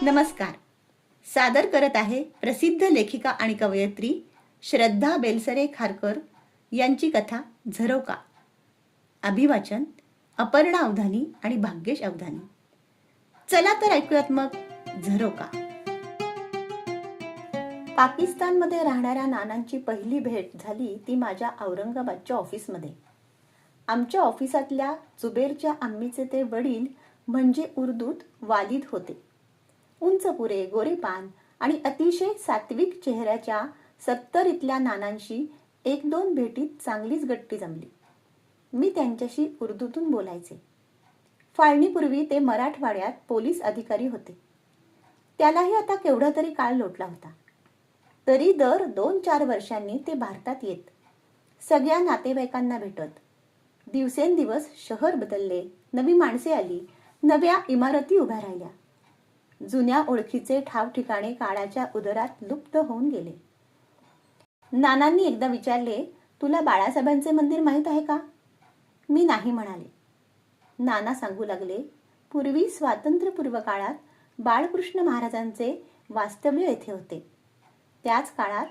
नमस्कार. सादर करत आहे प्रसिद्ध लेखिका आणि कवयित्री श्रद्धा बेलसरे खारकर यांची कथा झरोका. अभिवाचन अपर्णा अवधानी आणि भाग्येश अवधानी. चला तर ऐकूयात मग झरोका. पाकिस्तानमध्ये राहणाऱ्या नानांची पहिली भेट झाली ती माझ्या औरंगाबादच्या ऑफिसमध्ये. आमच्या ऑफिसातल्या जुबेरच्या आम्मीचे ते वडील म्हणजे उर्दूत वालिद होते. उंच पुरे, गोरेपान आणि अतिशय सात्विक चेहऱ्याच्या 70 नानांशी एक दोन भेटीत चांगलीच गट्टी जमली. मी त्यांच्याशी उर्दूतून बोलायचे. फाळणीपूर्वी ते मराठवाड्यात पोलीस अधिकारी होते. त्यालाही आता केवढा तरी काळ लोटला होता. तरी दर 2-4 वर्षांनी ते भारतात येत. सगळ्या नातेवाईकांना भेटत. दिवसेंदिवस शहर बदलले, नवी माणसे आली, नव्या इमारती उभ्या राहिल्या. जुन्या ओळखीचे ठाव ठिकाणे काळाच्या उदरात लुप्त होऊन गेले. नानांनी एकदा विचारले, तुला बाळासाहेबांचे मंदिर माहीत आहे का? मी नाही म्हणाले. नाना सांगू लागले, पूर्वी स्वातंत्र्यपूर्व काळात बाळकृष्ण महाराजांचे वास्तव्य येथे होते. त्याच काळात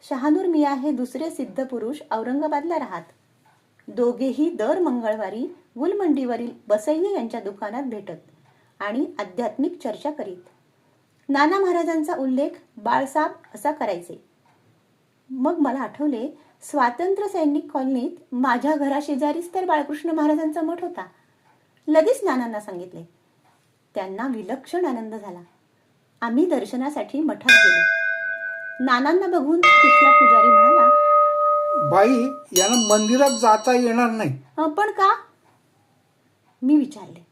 शहानूर मियाँ हे दुसरे सिद्ध पुरुष औरंगाबादला राहत. दोघेही दर मंगळवारी गुलमंडीवरील बसय्ये यांच्या दुकानात भेटत आणि आध्यात्मिक चर्चा करीत. नाना महाराजांचा उल्लेख बाळसाब असा करायचे. मग मला आठवले, स्वातंत्र्य सैनिक कॉलनीत माझ्या घराशेजारीच तर बाळकृष्ण महाराजांचा मठ होता. लगेच नानांना सांगितले. त्यांना विलक्षण आनंद झाला. आम्ही दर्शनासाठी मठात गेलो. नानांना बघून तिथला पुजारी म्हणाला, बाई, याला मंदिरात जाता येणार नाही. पण का? मी विचारले.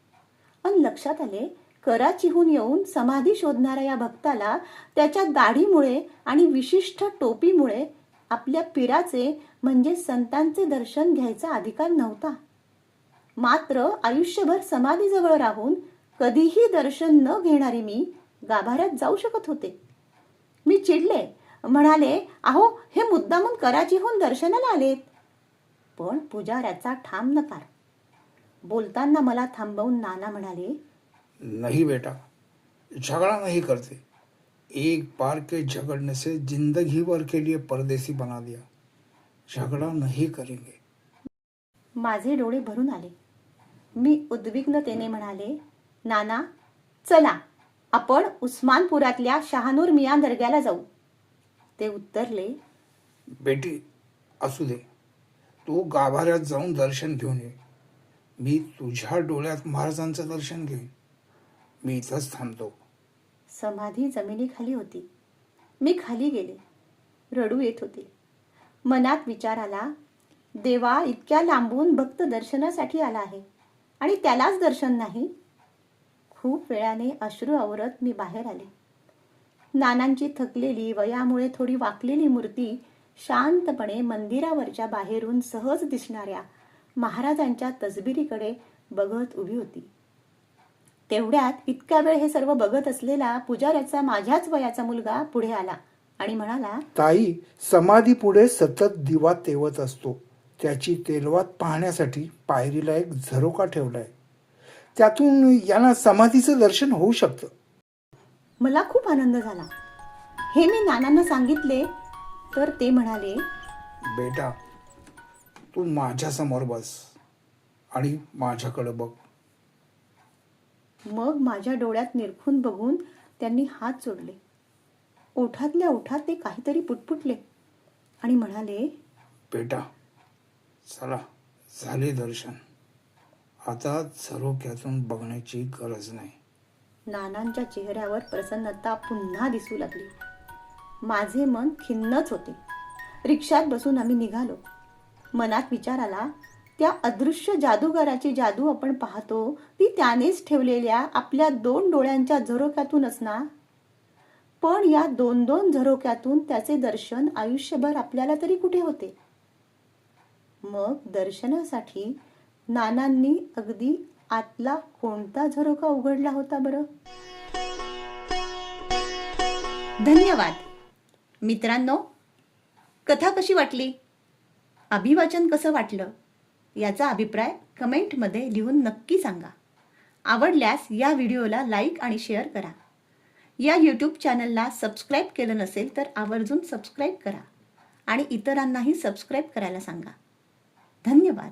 आणि लक्षात आले, कराचीहून येऊन समाधी शोधणाऱ्या या भक्ताला त्याच्या दाढीमुळे आणि विशिष्ट टोपीमुळे आपल्या पीराचे म्हणजे संतांचे दर्शन घ्यायचा अधिकार नव्हता. मात्र आयुष्यभर समाधीजवळ राहून कधीही दर्शन न घेणारी मी गाभाऱ्यात जाऊ शकत होते. मी चिडले. म्हणाले, अहो, हे मुद्दामून कराचीहून दर्शनाला आलेत. पण पुजाऱ्याचा ठाम नकार. बोलताना मला थांबवून नाना म्हणाले, नहीं बेटा, झगड़ा नहीं करते. एक बार के झगड़ने से जिंदगी भर के लिए परदेसी बना दिया. झगड़ा नहीं करेंगे. माझे डोळे भरून आले. मी उद्विग्नतेने म्हणाले, नाना, चला आपण उस्मानपुरातल्या शहानूर मियाँ दर्ग्याला जाऊ. ते उत्तरले, बेटी, असू दे. तू गाभाऱ्यात जाऊन दर्शन घेऊन ये. मी तुझ्या डोळ्यात महाराजांचं दर्शन घेईन. मी इथंच थांबतो. समाधी जमिनीखाली होती. मी खाली गेले. रडू येत होते. मनात विचार आला, देवा, इतक्या लांबून भक्त दर्शनासाठी आला आहे आणि त्यालाच दर्शन नाही. खूप वेळाने अश्रू आवरत मी बाहेर आले. नानांची थकलेली, वयामुळे थोडी वाकलेली मूर्ती शांतपणे मंदिरावरच्या बाहेरून सहज दिसणाऱ्या महाराजांच्या तसबिरीकडे बघत उभी होती. तेवढ्यात इतका वेळ हे सर्व बघत असलेला पुजाऱ्याचा माझ्याच वयाचा मुलगा पुढे आला आणि म्हणाला, ताई, समाधी पुढे सतत दिवा तेवत असतो. त्याची तेलवात पाहण्यासाठी पायरीला एक झरोका ठेवलाय. त्यातून यांना समाधीचं दर्शन होऊ शकतं. मला खूप आनंद झाला. हे मी नानांना सांगितले तर ते म्हणाले, बेटा, तू माझ्या समोर बस आणि माझ्याकडे बघ. मग माझ्या डोळ्यात निरखून बघून त्यांनी हात जोडले. ओठातल्या ओठात ते काहीतरी पुटपुटले आणि म्हणाले, बेटा, चला, झाले दर्शन. आता झरोक्यातून बघण्याची गरज नाही. नानांच्या चेहऱ्यावर प्रसन्नता पुन्हा दिसू लागली. माझे मन खिन्नच होते. रिक्षात बसून आम्ही निघालो. मनात विचार आला, त्या अदृश्य जादूगाराची जादू आपण पाहतो ती त्यानेच ठेवलेल्या आपल्या 2 डोळ्यांच्या झरोक्यातूनच ना. पण या 2-2 झरोक्यातून त्याचे दर्शन आयुष्यभर आपल्याला तरी कुठे होते. मग दर्शनासाठी नानांनी अगदी आतला कोणता झरोका उघडला होता बरं? धन्यवाद मित्रांनो. कथा कशी वाटली? अभिवाचन कसं वाटलं? याचा अभिप्राय कमेंटमध्ये लिहून नक्की सांगा. आवडल्यास या व्हिडिओला लाईक आणि शेअर करा. या यूट्यूब चॅनलला सबस्क्राईब केलं नसेल तर आवर्जून सबस्क्राईब करा आणि इतरांनाही सबस्क्राईब करायला सांगा. धन्यवाद.